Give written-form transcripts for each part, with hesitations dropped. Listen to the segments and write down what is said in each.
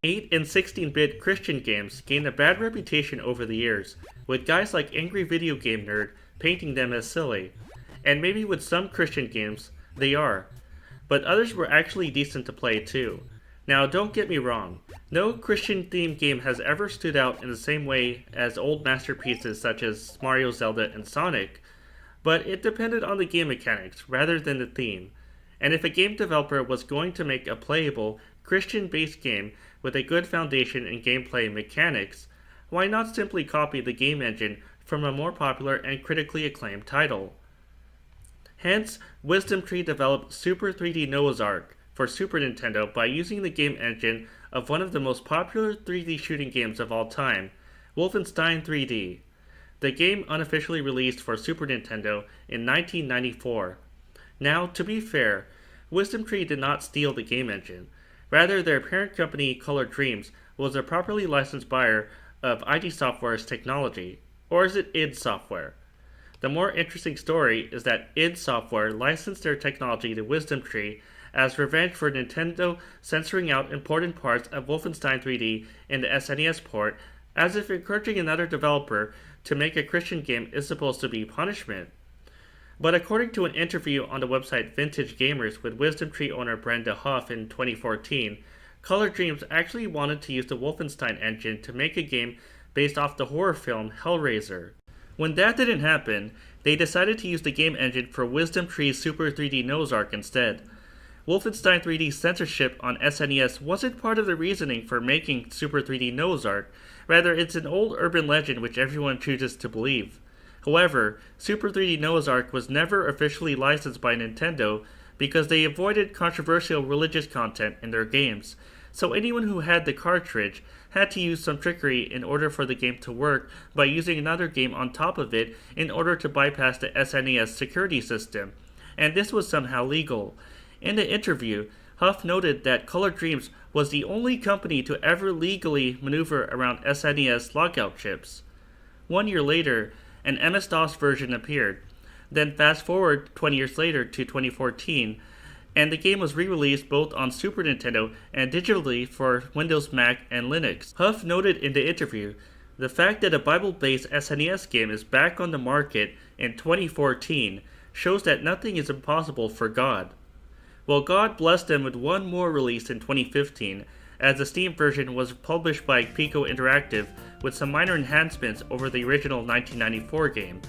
8 and 16-bit Christian games gained a bad reputation over the years, with guys like Angry Video Game Nerd painting them as silly. And maybe with some Christian games, they are. But others were actually decent to play too. Now don't get me wrong, no Christian-themed game has ever stood out in the same way as old masterpieces such as Mario, Zelda, and Sonic, but it depended on the game mechanics rather than the theme. And if a game developer was going to make a playable, Christian-based game with a good foundation in gameplay mechanics, why not simply copy the game engine from a more popular and critically acclaimed title? Hence, Wisdom Tree developed Super 3D Noah's Ark for Super Nintendo by using the game engine of one of the most popular 3D shooting games of all time, Wolfenstein 3D. The game unofficially released for Super Nintendo in 1994. Now, to be fair, Wisdom Tree did not steal the game engine. Rather, their parent company, Color Dreams, was a properly licensed buyer of ID Software's technology. Or is it id Software? The more interesting story is that id Software licensed their technology to Wisdom Tree as revenge for Nintendo censoring out important parts of Wolfenstein 3D in the SNES port, as if encouraging another developer to make a Christian game is supposed to be punishment. But according to an interview on the website Vintage Gamers with Wisdom Tree owner Brenda Huff in 2014, Color Dreams actually wanted to use the Wolfenstein engine to make a game based off the horror film Hellraiser. When that didn't happen, they decided to use the game engine for Wisdom Tree's Super 3D Noah's Ark instead. Wolfenstein 3D's censorship on SNES wasn't part of the reasoning for making Super 3D Noah's Ark, rather it's an old urban legend which everyone chooses to believe. However, Super 3D Noah's Ark was never officially licensed by Nintendo because they avoided controversial religious content in their games, so anyone who had the cartridge had to use some trickery in order for the game to work by using another game on top of it in order to bypass the SNES security system, and this was somehow legal. In the interview, Huff noted that Color Dreams was the only company to ever legally maneuver around SNES logout chips. 1 year later, an MS-DOS version appeared. Then fast forward 20 years later to 2014, and the game was re-released both on Super Nintendo and digitally for Windows, Mac, and Linux. Huff noted in the interview, the fact that a Bible-based SNES game is back on the market in 2014 shows that nothing is impossible for God. Well, God blessed them with one more release in 2015, as the Steam version was published by Pico Interactive with some minor enhancements over the original 1994 game.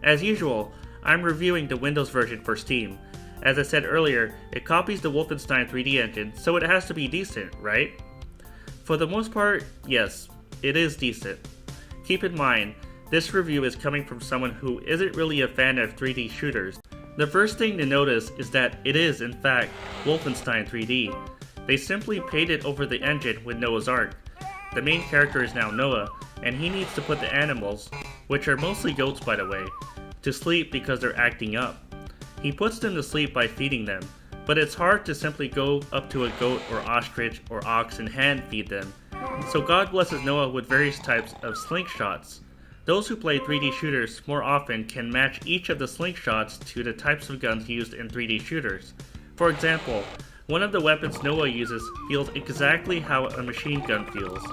As usual, I'm reviewing the Windows version for Steam. As I said earlier, it copies the Wolfenstein 3D engine, so it has to be decent, right? For the most part, yes, it is decent. Keep in mind, this review is coming from someone who isn't really a fan of 3D shooters. The first thing to notice is that it is, in fact, Wolfenstein 3D. They simply painted over the engine with Noah's Ark. The main character is now Noah, and he needs to put the animals, which are mostly goats by the way, to sleep because they're acting up. He puts them to sleep by feeding them, but it's hard to simply go up to a goat or ostrich or ox and hand feed them. So God blesses Noah with various types of slingshots. Those who play 3D shooters more often can match each of the slingshots to the types of guns used in 3D shooters. For example, one of the weapons Noah uses feels exactly how a machine gun feels.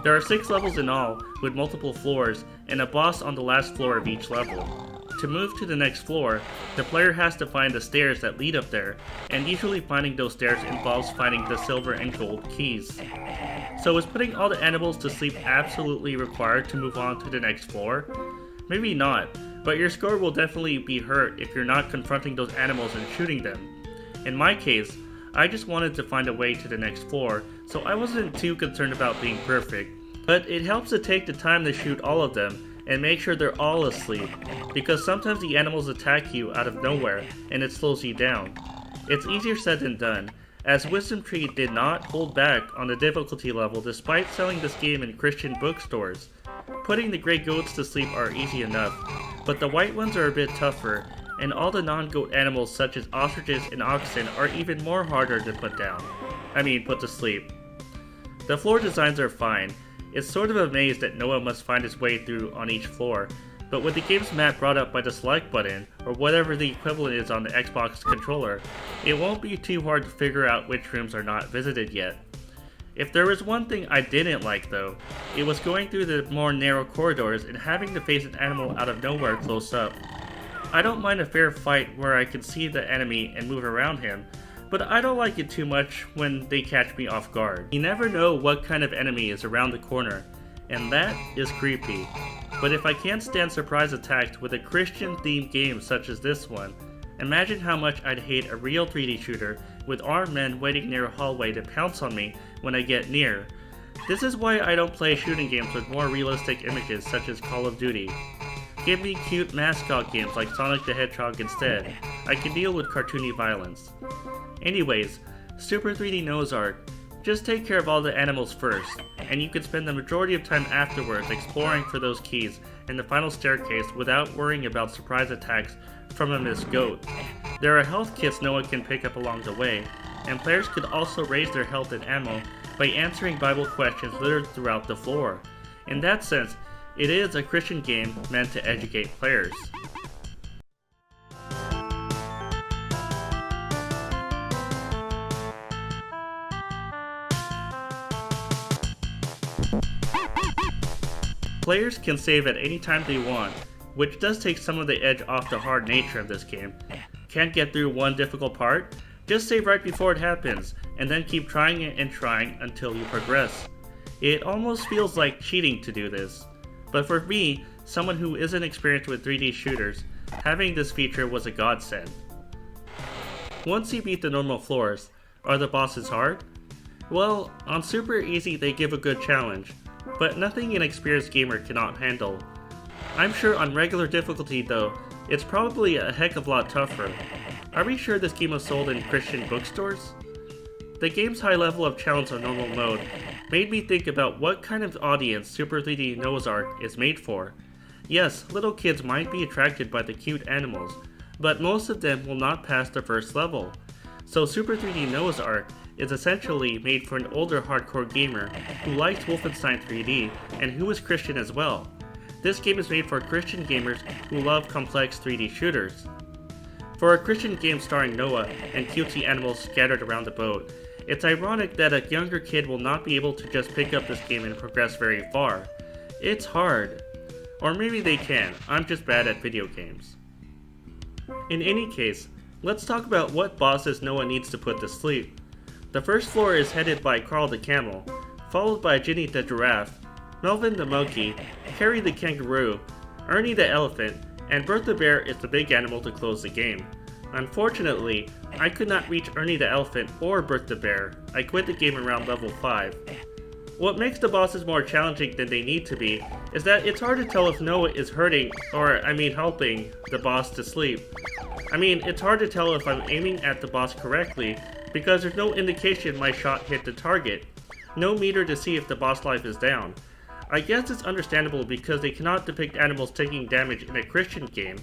There are 6 levels in all, with multiple floors, and a boss on the last floor of each level. To move to the next floor, the player has to find the stairs that lead up there, and usually finding those stairs involves finding the silver and gold keys. So is putting all the animals to sleep absolutely required to move on to the next floor? Maybe not, but your score will definitely be hurt if you're not confronting those animals and shooting them. In my case, I just wanted to find a way to the next floor, so I wasn't too concerned about being perfect, but it helps to take the time to shoot all of them and make sure they're all asleep, because sometimes the animals attack you out of nowhere and it slows you down. It's easier said than done, as Wisdom Tree did not hold back on the difficulty level despite selling this game in Christian bookstores. Putting the gray goats to sleep are easy enough, but the white ones are a bit tougher, and all the non-goat animals such as ostriches and oxen are even more harder to put to sleep. The floor designs are fine. It's sort of a maze that Noah must find his way through on each floor, but with the game's map brought up by the select button, or whatever the equivalent is on the Xbox controller, it won't be too hard to figure out which rooms are not visited yet. If there was one thing I didn't like though, it was going through the more narrow corridors and having to face an animal out of nowhere close up. I don't mind a fair fight where I can see the enemy and move around him, but I don't like it too much when they catch me off guard. You never know what kind of enemy is around the corner, and that is creepy. But if I can't stand surprise attacks with a Christian-themed game such as this one, imagine how much I'd hate a real 3D shooter with armed men waiting near a hallway to pounce on me when I get near. This is why I don't play shooting games with more realistic images such as Call of Duty. Give me cute mascot games like Sonic the Hedgehog instead. I can deal with cartoony violence. Anyways, Super 3D Noah's Ark. Just take care of all the animals first, and you can spend the majority of time afterwards exploring for those keys in the final staircase without worrying about surprise attacks from a missed goat. There are health kits Noah can pick up along the way, and players could also raise their health and ammo by answering Bible questions littered throughout the floor. In that sense, it is a Christian game meant to educate players. Players can save at any time they want, which does take some of the edge off the hard nature of this game. Can't get through one difficult part? Just save right before it happens, and then keep trying it and trying until you progress. It almost feels like cheating to do this. But for me, someone who isn't experienced with 3D shooters, having this feature was a godsend. Once you beat the normal floors, are the bosses hard? Well, on Super Easy they give a good challenge, but nothing an experienced gamer cannot handle. I'm sure on regular difficulty though, it's probably a heck of a lot tougher. Are we sure this game was sold in Christian bookstores? The game's high level of challenge on normal mode made me think about what kind of audience Super 3D Noah's Ark is made for. Yes, little kids might be attracted by the cute animals, but most of them will not pass the first level. So Super 3D Noah's Ark is essentially made for an older hardcore gamer who likes Wolfenstein 3D and who is Christian as well. This game is made for Christian gamers who love complex 3D shooters. For a Christian game starring Noah and cutesy animals scattered around the boat, it's ironic that a younger kid will not be able to just pick up this game and progress very far. It's hard. Or maybe they can, I'm just bad at video games. In any case, let's talk about what bosses Noah needs to put to sleep. The first floor is headed by Carl the Camel, followed by Ginny the Giraffe, Melvin the Monkey, Harry the Kangaroo, Ernie the Elephant, and Bert the Bear is the big animal to close the game. Unfortunately, I could not reach Ernie the Elephant or Bert the Bear. I quit the game around level 5. What makes the bosses more challenging than they need to be is that it's hard to tell if Noah is hurting, helping the boss to sleep. It's hard to tell if I'm aiming at the boss correctly because there's no indication my shot hit the target. No meter to see if the boss life is down. I guess it's understandable because they cannot depict animals taking damage in a Christian game,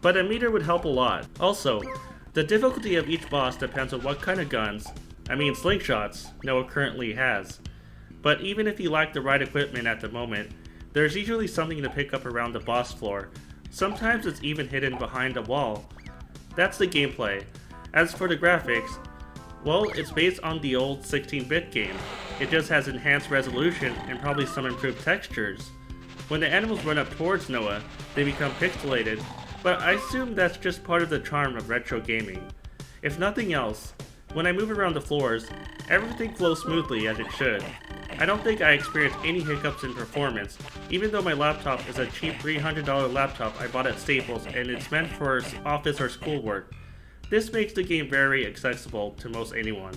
but a meter would help a lot. Also, the difficulty of each boss depends on what kind of guns, slingshots, Noah currently has. But even if you lack the right equipment at the moment, there's usually something to pick up around the boss floor. Sometimes it's even hidden behind a wall. That's the gameplay. As for the graphics, well, it's based on the old 16-bit game. It just has enhanced resolution and probably some improved textures. When the animals run up towards Noah, they become pixelated, but I assume that's just part of the charm of retro gaming. If nothing else, when I move around the floors, everything flows smoothly as it should. I don't think I experienced any hiccups in performance, even though my laptop is a cheap $300 laptop I bought at Staples and it's meant for office or schoolwork. This makes the game very accessible to most anyone.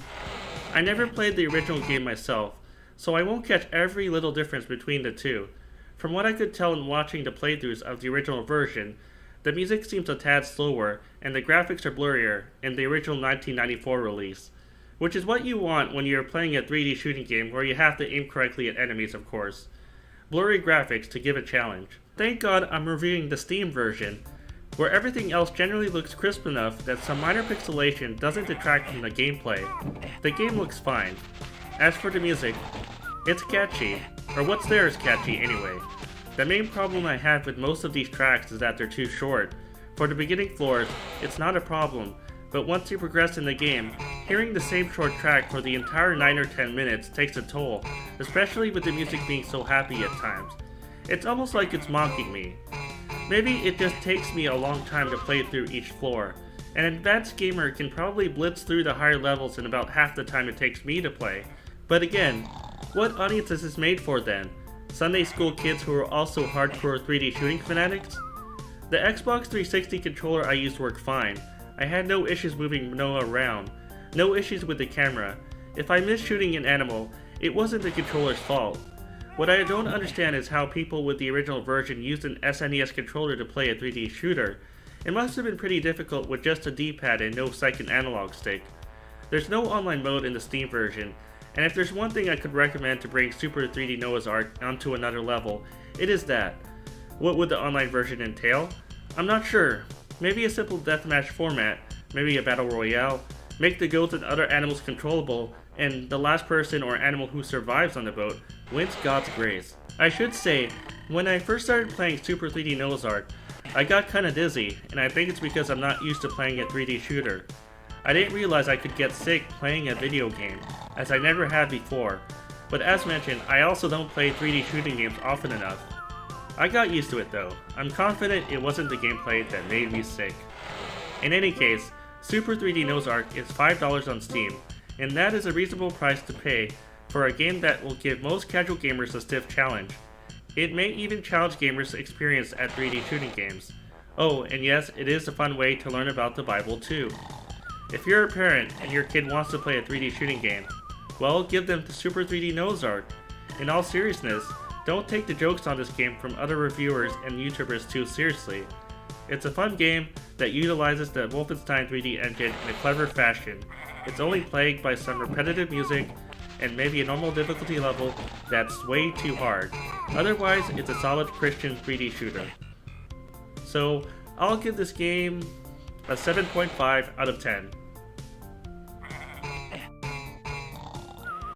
I never played the original game myself, so I won't catch every little difference between the two. From what I could tell in watching the playthroughs of the original version, the music seems a tad slower and the graphics are blurrier in the original 1994 release. Which is what you want when you're playing a 3D shooting game where you have to aim correctly at enemies, of course. Blurry graphics to give a challenge. Thank God I'm reviewing the Steam version, where everything else generally looks crisp enough that some minor pixelation doesn't detract from the gameplay. The game looks fine. As for the music, it's catchy, or what's there is catchy anyway. The main problem I have with most of these tracks is that they're too short. For the beginning floors, it's not a problem, but once you progress in the game, hearing the same short track for the entire 9 or 10 minutes takes a toll, especially with the music being so happy at times. It's almost like it's mocking me. Maybe it just takes me a long time to play through each floor. An advanced gamer can probably blitz through the higher levels in about half the time it takes me to play. But again, what audience is this made for then? Sunday school kids who are also hardcore 3D shooting fanatics? The Xbox 360 controller I used worked fine. I had no issues moving Noah around, no issues with the camera. If I missed shooting an animal, it wasn't the controller's fault. What I don't understand is how people with the original version used an SNES controller to play a 3D shooter. It must have been pretty difficult with just a D-pad and no second analog stick. There's no online mode in the Steam version, and if there's one thing I could recommend to bring Super 3D Noah's Ark onto another level, it is that. What would the online version entail? I'm not sure. Maybe a simple deathmatch format, maybe a battle royale, make the goats and other animals controllable, and the last person or animal who survives on the boat wins God's grace. I should say, when I first started playing Super 3D Noah's Ark, I got kinda dizzy, and I think it's because I'm not used to playing a 3D shooter. I didn't realize I could get sick playing a video game, as I never had before, but as mentioned, I also don't play 3D shooting games often enough. I got used to it though. I'm confident it wasn't the gameplay that made me sick. In any case, Super 3D Noah's Ark is $5 on Steam, and that is a reasonable price to pay for a game that will give most casual gamers a stiff challenge. It may even challenge gamers' experience at 3D shooting games. Oh, and yes, it is a fun way to learn about the Bible too. If you're a parent and your kid wants to play a 3D shooting game, well, give them the Super 3D Noah's Ark. In all seriousness, don't take the jokes on this game from other reviewers and YouTubers too seriously. It's a fun game that utilizes the Wolfenstein 3D engine in a clever fashion. It's only plagued by some repetitive music and maybe a normal difficulty level that's way too hard. Otherwise, it's a solid Christian 3D shooter. So, I'll give this game a 7.5 out of 10.